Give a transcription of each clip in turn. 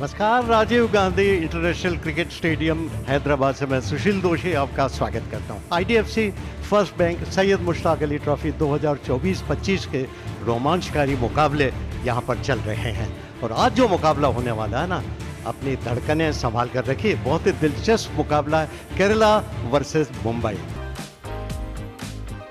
नमस्कार, Rajiv Gandhi international cricket stadium Hyderabad से मैं सुशील दोषी आपका स्वागत करता हूं। IDFC first bank Syed Mushtaq Ali trophy 2024-25 के रोमांचकारी मुकाबले यहां पर चल रहे हैं और आज जो मुकाबला होने वाला है ना, अपनी धड़कनें संभाल कर रखिए। बहुत ही दिलचस्प मुकाबला है, केरला वर्सेस मुंबई।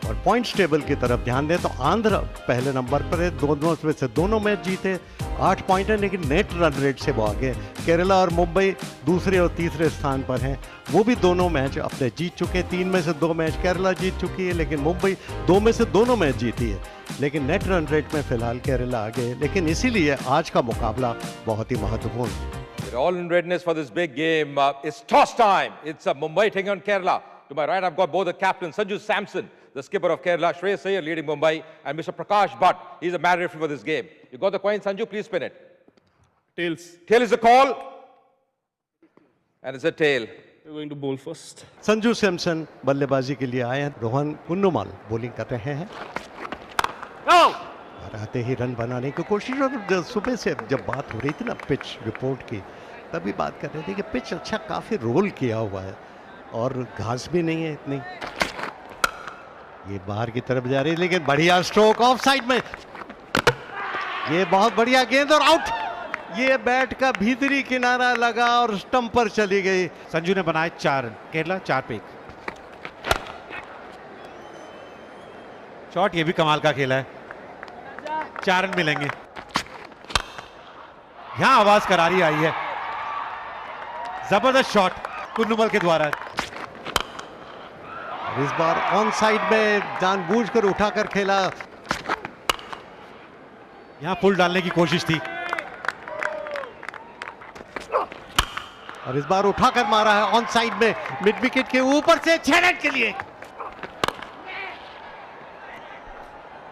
और पॉइंट्स टेबल की तरफ ध्यान दें तो आंध्र पहले नंबर पर है, दोनों में से दोनों मैच जीते, 8 पॉइंट है, लेकिन नेट रन रेट से वो आगे। केरला और मुंबई दूसरे और तीसरे स्थान पर हैं, वो भी दोनों मैच अपने जीत चुके हैं। 3 में से 2 मैच केरला जीत चुकी है, लेकिन मुंबई 2 में से दोनों मैच जीती है। लेकिन नेट रन रेट में फिलहाल केरला आगे है, लेकिन इसीलिए आज का मुकाबला बहुत ही महत्वपूर्ण है। We're all in readiness for this big game. It's toss time. It's Mumbai taking on Kerala. To my right, I've got both the captains, Sanju Samson, the skipper of Kerala, Shreyas Iyer leading Mumbai, and Mr. Prakash Bhatt. He's a mad referee for this game. You got the coin, Sanju? Please spin it. Tails. Tail is the call. And it's a tail. We're going to bowl first. Sanju Samson बल्लेबाजी के लिए आए हैं, Rohan कुन्नुमाल bowling कर रहे हैं। और आते ही रन बनाने की कोशिश। और सुबह से जब बात हो रही थी ना पिच रिपोर्ट की, तभी बात कर रहे थे कि पिच अच्छा काफी रोल किया हुआ है और घास भी नहीं है इतनी। ये बाहर की तरफ जा रही है, लेकिन बढ़िया स्ट्रोक ऑफ साइड में। ये बहुत बढ़िया गेंद और आउट। ये बैट का भीतरी किनारा लगा और स्टंप पर चली गई। संजू ने बनाए 4 रन, केरला 4 पे 1। शॉट ये भी कमाल का खेला है, 4 रन मिलेंगे। यहां आवाज करारी आई है, जबरदस्त शॉट कुन्नुमल के द्वारा। इस बार ऑन साइड में जानबूझकर उठाकर खेला। यहां पुल डालने की कोशिश थी और इस बार उठाकर मारा है ऑन साइड में, मिड विकेट के ऊपर से 6 रन के लिए।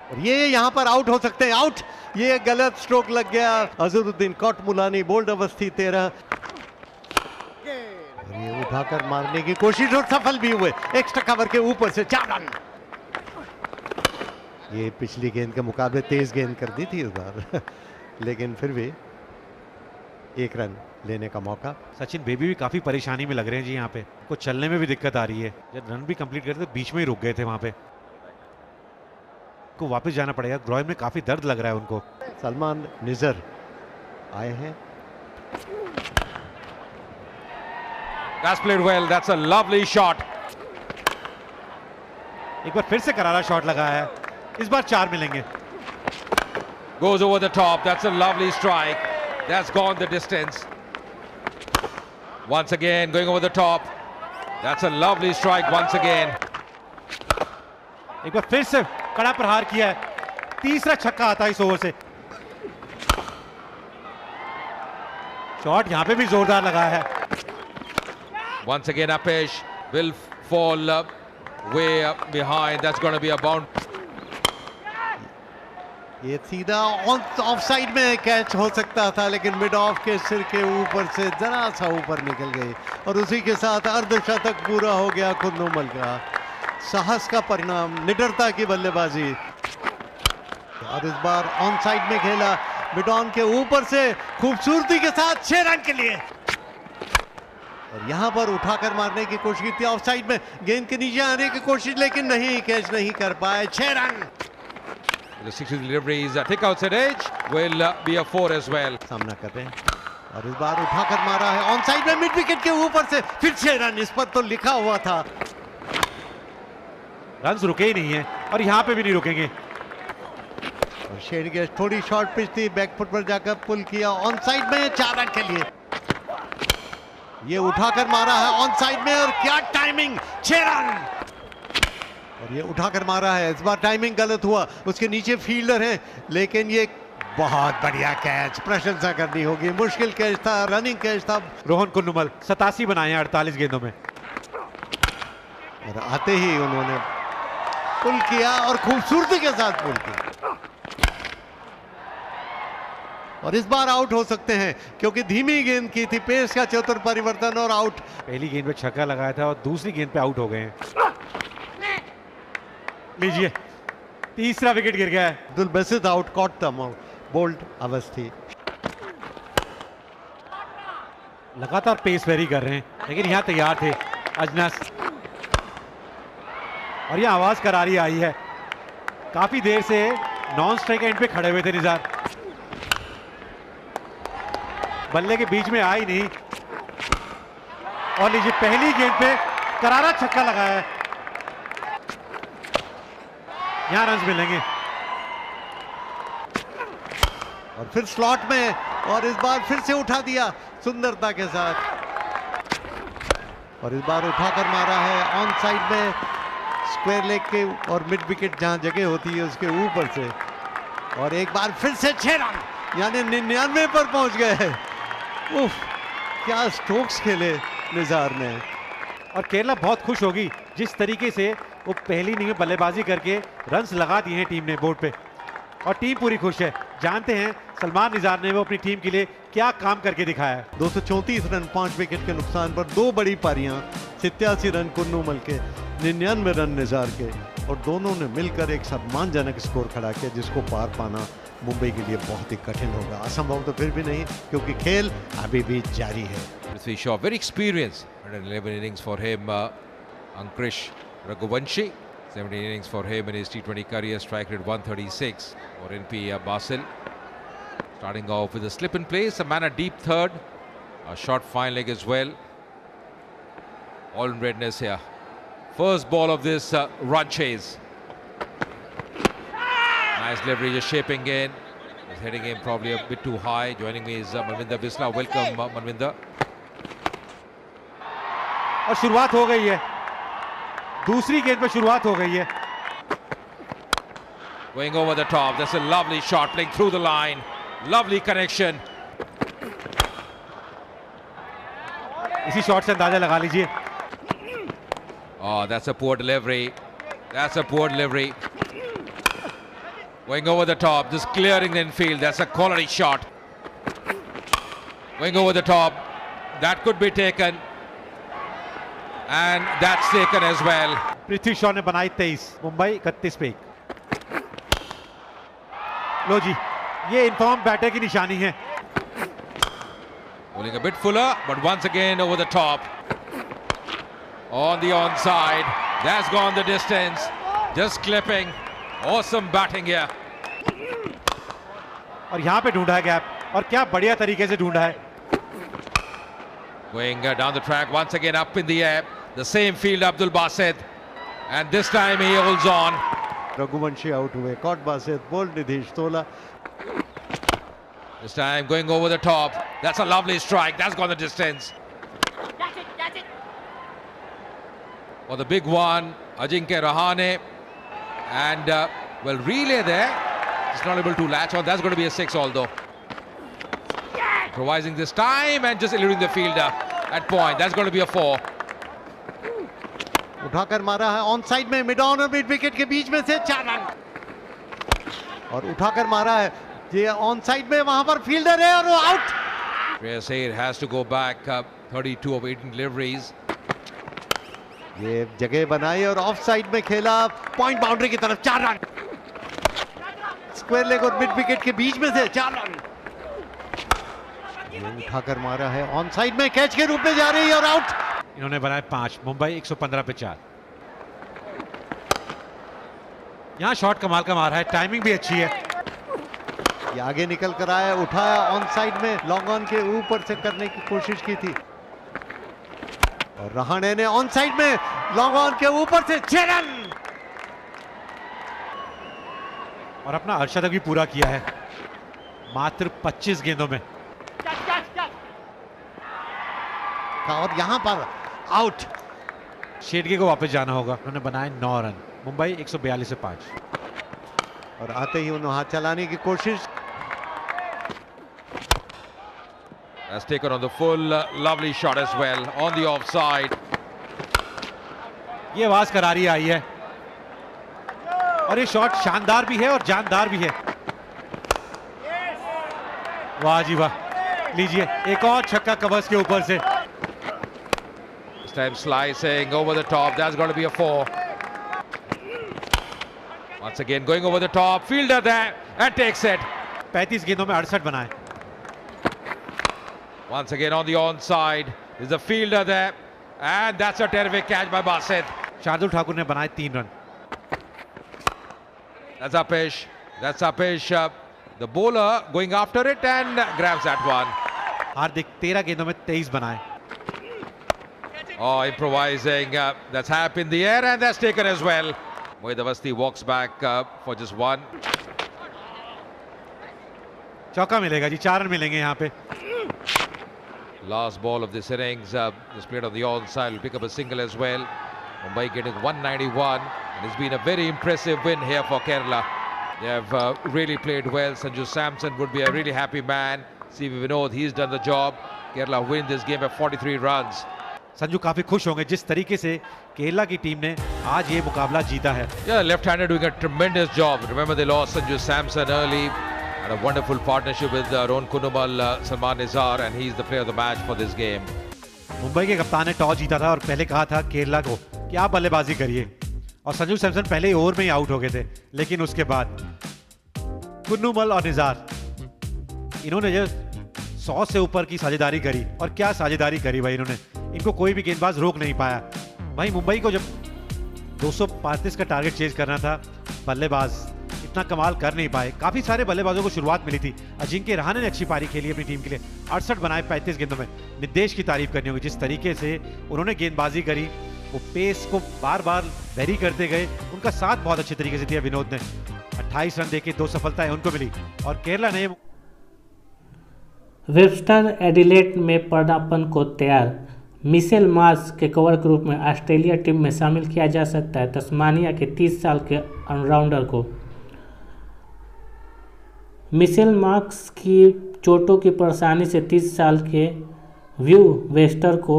और ये यहां पर आउट हो सकते हैं, आउट। ये गलत स्ट्रोक लग गया। Azharuddin caught Mulani bowled Awasthi 13। ये उठाकर मारने की कोशिश और सफल भी हुए, एक्स्ट्रा कवर के ऊपर से 4 रन। ये पिछली गेंद के मुकाबले तेज गेंद कर दी थी इस बार लेकिन फिर भी 1 रन लेने का मौका। सचिन बेबी भी काफी परेशानी में लग रहे हैं जी। यहाँ पे कुछ चलने में भी दिक्कत आ रही है। जब रन भी कंप्लीट करते तो बीच में ही रुक गए थे वहां पे। को वापस जाना पड़ेगा, ग्रोइन में काफी दर्द लग रहा है उनको। सलमान निजर आए हैं। That's played well. That's a lovely shot. एक बार फिर से करारा शॉट लगाया है, इस बार 4 मिलेंगे। Goes over the top. That's a lovely strike. That's gone the distance. Once again, going over the top. That's a lovely strike once again. एक बार फिर से कड़ा प्रहार किया है, तीसरा छक्का आता है इस ओवर से। शॉट यहां पे भी जोरदार लगा है। Once again, Apesh will fall way up behind. That's going to be a bound. ये सीधा ऑफ साइड में कैच हो सकता था, लेकिन मिड ऑफ के सिर के ऊपर से जरा सा ऊपर निकल गई और उसी के साथ अर्धशतक पूरा हो गया कुन्नुमल का। साहस का परिणाम, निडरता की बल्लेबाजी। और इस बार ऑन साइड में खेला, मिड ऑन के ऊपर से खूबसूरती के साथ 6 रन के लिए। और यहां पर उठाकर मारने की कोशिश की थी, ऑफ साइड में गेंद के नीचे आने की कोशिश, लेकिन नहीं, कैच नहीं कर पाए। 6 run. The 60 deliveries, thick outside edge will be a 4 as well. सामना कर रहे हैं और इस बार उठाकर मारा है ऑन साइड में, मिड विकेट के ऊपर से फिर 6 रन। इस पर तो लिखा हुआ था। रन्स रुके ही नहीं है और यहां पे भी नहीं रुकेंगे। और शेड गेस्ट थोड़ी शॉर्ट पिच थी, बैकफुट पर जाकर पुल किया ऑन साइड में 4 रन के लिए। ये उठाकर मारा है ऑन साइड में और क्या टाइमिंग, 6 रन। और ये उठाकर मारा है, इस बार टाइमिंग गलत हुआ, उसके नीचे फील्डर है, लेकिन ये बहुत बढ़िया कैच, प्रशंसा करनी होगी। मुश्किल कैच था, रनिंग कैच था। रोहन कुन्नुमल 87 बनाए हैं 48 गेंदों में। और आते ही उन्होंने पुल किया और खूबसूरती के साथ पुल किया। और इस बार आउट हो सकते हैं क्योंकि धीमी गेंद की थी, पेस का चतुर परिवर्तन और आउट। पहली गेंद पे छक्का लगाया था और दूसरी गेंद पे आउट हो गए हैं। लीजिए, तीसरा विकेट गिर गया है। Abdul Basit out, caught the bowled Awasthi. लगातार पेस वेरी कर रहे हैं, लेकिन यहाँ तैयार थे अजनस। और ये आवाज करारी आई है, काफी देर से नॉन स्ट्राइक एंड पे खड़े हुए थे निजार, बल्ले के बीच में आई नहीं। और लीजिए पहली गेंद पे करारा छक्का लगाया है, यहां रन मिलेंगे। और फिर स्लॉट में, और इस बार फिर से उठा दिया सुंदरता के साथ, और इस बार उठाकर मारा है ऑन साइड में, स्क्वायर लेग के और मिड विकेट जहां जगह होती है उसके ऊपर से। और एक बार फिर से 6 रन, यानी 99 पर पहुंच गए। उफ, क्या स्ट्रोक्स खेले निजार ने। और केरला बहुत खुश होगी जिस तरीके से वो पहली इनिंग में बल्लेबाजी करके रन्स लगा दिए हैं टीम ने बोर्ड पे, और टीम पूरी खुश है। जानते हैं सलमान निजार ने वो अपनी टीम के लिए क्या काम करके दिखाया है। 234 रन 5 विकेट के नुकसान पर 2 बड़ी पारियां, 87 रन कुन्नूमल के, 99 रन निजार के, और दोनों ने मिलकर एक सम्मानजनक स्कोर खड़ा किया जिसको पार पाना मुंबई के लिए बहुत ही कठिन होगा। असंभव तो फिर भी नहीं, क्योंकि खेल अभी भी जारी है। Prithvi Shaw, very experienced. 111 innings for him. Ankrish Raghuvanshi, 17 innings for him in his T20 career. Strike rate 136 for NP Basil. Starting off with a slip in place, a man at deep third, a short fine leg as well. All in redness here. First ball of this run chase. Nice leverage, just shaping in. He's heading in probably a bit too high. Joining me is Manvinder Bisla. Welcome, Manvinder. और शुरुआत हो गई है, दूसरी गेंद पे शुरुआत हो गई है। Going over the top. That's a lovely shot, playing through the line. Lovely connection. इसी शॉट से अंदाजा लगा लीजिए। Oh, that's a poor delivery. That's a poor delivery. Going over the top, just clearing the infield. That's a quality shot. Going over the top. That could be taken. And that's taken as well. Prithvi Shaw ने बनाई 23, मुंबई 31 पे 1। लो जी, ये inform batter की निशानी है। Bowling a bit fuller, but once again over the top. On the onside. That's gone the distance. Just clipping. Awesome batting here. और यहाँ पे ढूंढा है गैप, और क्या बढ़िया तरीके से ढूंढा है। Going down the track once again up in the air. The same field Abdul Basit. And this time he holds on. Raghuvanshi out हुए, कॉट बासित, बोल्ड निधीश तोला। This time going over the top. That's a lovely strike. That's gone the distance. That's it. For the big one, Ajinkya Rahane. And, well, relay there. It's not able to latch on. That's going to be a 6 although. Improvising this time and just eluding the fielder at point. That's going to be a 4. उठाकर मारा है on side में, mid on और mid wicket के बीच में से 4 run. और उठाकर मारा है, ये ऑन साइड में, वहां पर फील्डर है और वो out. Shreyas Iyer has to go back 32 of 18 deliveries. ये जगह बनाई और ऑफ साइड में खेला, पॉइंट बाउंड्री की तरफ 4 रन। स्क्वायर लेग और मिड विकेट के बीच में से 4 रन। ये उठाकर मारा है ऑन साइड में, कैच के रूप में जा रही है और आउट। इन्होंने बनाए 5, मुंबई 115 पे 4। यहाँ शॉट कमाल का मारा है, टाइमिंग भी अच्छी है। ये आगे निकल कर आया, उठाया ऑन साइड में, लॉन्ग ऑन के ऊपर से करने की कोशिश की थी, और रहाणे ने ऑन साइड में लॉन्ग ऑन के ऊपर से 6 रन। और अपना अर्धशतक भी पूरा किया है मात्र 25 गेंदों में। और यहां पर आउट। शेडगे को वापस जाना होगा। उन्होंने बनाए 9 रन, मुंबई 142 से 5। और आते ही उन्होंने हाथ चलाने की कोशिश। Has taken on the full, lovely shot as well on the offside. ये आवाज करारी आई है, और ये शॉट शानदार भी है और जानदार भी है। वाह जी वाह, लीजिए एक और छक्का कवर्स के ऊपर से। This time slicing over the top. That's got to be a 4. Once again going over the top. Fielder there and takes it. 35 गेंदों में 68 बनाए। Once again on the onside. There's a fielder there. And that's a terrific catch by Basit. Shardul Thakur ने बनाए 3 run. That's Apish. The bowler going after it and grabs that one. हार्दिक 13 गेंदों में 23 बनाए। Oh, improvising. That's hap in the air and that's taken as well. Mohid Awasthi walks back for just one. चौका मिलेगा जी, 4 run मिलेंगे यहाँ पे। Last ball of this innings, just played on the onside, will pick up a single as well. Mumbai getting 191, and it's been a very impressive win here for Kerala. They have really played well. Sanju Samson would be a really happy man. CV Vinod, he's done the job. Kerala win this game by 43 runs. Sanju काफी खुश होंगे जिस तरीके से केरला की team ने आज ये मुकाबला जीता है। Yeah, left-hander doing a tremendous job. Remember they lost Sanju Samson early. Had a wonderful partnership with Ron Kunumal, Salman Nizar, and he's the player of the match for this game. Mumbai के कप्तान ने toss जीता था और पहले कहा था केरला को कि आप बल्लेबाजी करिए, और संजू सैमसन पहले ही ओवर में ही आउट हो गए थे। लेकिन उसके बाद कुन्नूमल और निजार इन्होंने जो 100 से ऊपर की साझेदारी करी, और क्या साझेदारी करी भाई इन्होंने, इनको कोई भी गेंदबाज रोक नहीं पाया। भाई मुंबई को जब 235 का टारगेट चेज करना था, बल्लेबाज इतना कमाल कर नहीं पाए। काफी सारे बल्लेबाजों को शुरुआत मिली थी। अजिंक्य रहाणे ने अच्छी पारी खेली अपनी टीम के लिए, 68 बनाए 35 गेंदों में। निर्देश की तारीफ करनी होगी जिस तरीके से उन्होंने गेंदबाजी करी, वो पेस को बार बार वेरी करते गए। उनका साथ बहुत अच्छे तरीके से दिया विनोद ने। 28 रन देके 2 सफलताएं उनको मिली, और केरला ने वेबस्टर एडिलेड में पदार्पण को तैयार। मिशेल मार्श के कवर के रूप में ऑस्ट्रेलिया टीम में शामिल किया जा सकता है तस्मानिया के 30 साल के ऑलराउंडर को। मिशेल मार्श की चोटों की परेशानी से 30 साल के व्यू वेस्टर को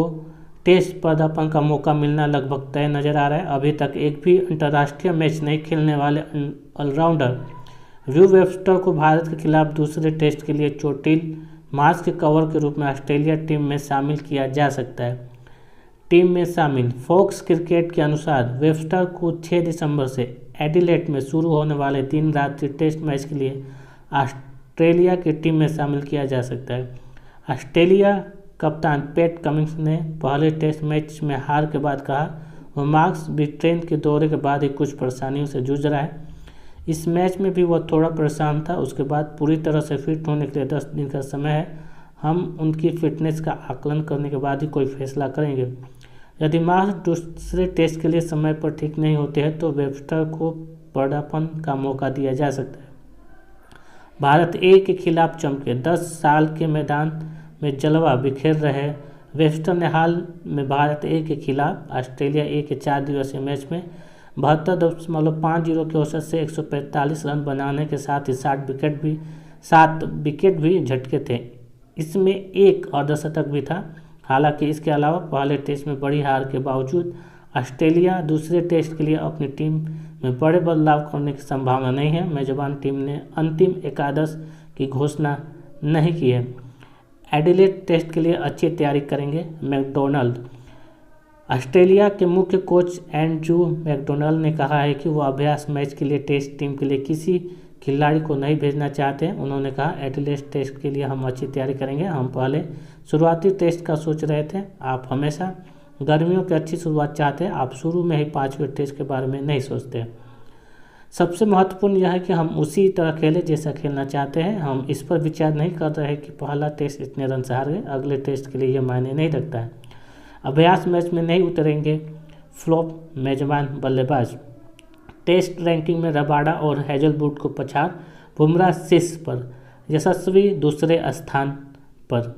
टेस्ट पदार्पण का मौका मिलना लगभग तय नजर आ रहा है। अभी तक एक भी अंतर्राष्ट्रीय मैच नहीं खेलने वाले ऑलराउंडर व्यू वेस्टर को भारत के खिलाफ दूसरे टेस्ट के लिए चोटिल मार्च के कवर के रूप में ऑस्ट्रेलिया टीम में शामिल किया जा सकता है। टीम में शामिल फॉक्स क्रिकेट के अनुसार वेबस्टर को 6 दिसंबर से एडिलेड में शुरू होने वाले दिन रात्रि टेस्ट मैच के लिए ऑस्ट्रेलिया की टीम में शामिल किया जा सकता है। ऑस्ट्रेलिया कप्तान पैट कमिंस ने पहले टेस्ट मैच में हार के बाद कहा वह मार्क्स ब्रिटेन के दौरे के बाद ही कुछ परेशानियों से जूझ रहा है। इस मैच में भी वह थोड़ा परेशान था। उसके बाद पूरी तरह से फिट होने के लिए 10 दिन का समय है। हम उनकी फिटनेस का आकलन करने के बाद ही कोई फैसला करेंगे। यदि मार्क्स दूसरे टेस्ट के लिए समय पर ठीक नहीं होते हैं तो वेबस्टर को पदार्पण का मौका दिया जा सकता है। भारत ए के खिलाफ चमके 10 साल के मैदान में जलवा बिखेर रहे वेबस्टर ने हाल में भारत ए के खिलाफ ऑस्ट्रेलिया ए के 4 दिवसीय मैच में 72.50 के औसत से 145 रन बनाने के साथ ही 7 विकेट भी झटके थे। इसमें एक अर्धशतक भी था। हालांकि इसके अलावा पहले टेस्ट में बड़ी हार के बावजूद ऑस्ट्रेलिया दूसरे टेस्ट के लिए अपनी टीम में बड़े बदलाव करने की संभावना नहीं है। मेजबान टीम ने अंतिम एकादश की घोषणा नहीं की है। एडिलेड टेस्ट के लिए अच्छी तैयारी करेंगे मैकडोनाल्ड। ऑस्ट्रेलिया के मुख्य कोच एंड्रू मैकडोनाल्ड ने कहा है कि वो अभ्यास मैच के लिए टेस्ट टीम के लिए किसी खिलाड़ी को नहीं भेजना चाहते हैं। उन्होंने कहा एडिलेड टेस्ट के लिए हम अच्छी तैयारी करेंगे। हम पहले शुरुआती टेस्ट का सोच रहे थे। आप हमेशा गर्मियों की अच्छी शुरुआत चाहते हैं। आप शुरू में ही 5वें टेस्ट के बारे में नहीं सोचते। सबसे महत्वपूर्ण यह है कि हम उसी तरह खेलें जैसा खेलना चाहते हैं। हम इस पर विचार नहीं कर रहे कि पहला टेस्ट इतने रन से हार गए, अगले टेस्ट के लिए यह मायने नहीं रखता है। अभ्यास मैच में नहीं उतरेंगे फ्लॉप मेजबान बल्लेबाज। टेस्ट रैंकिंग में रबाडा और हैजलवुड को पछाड़ बुमराह शीर्ष पर, यशस्वी दूसरे स्थान पर।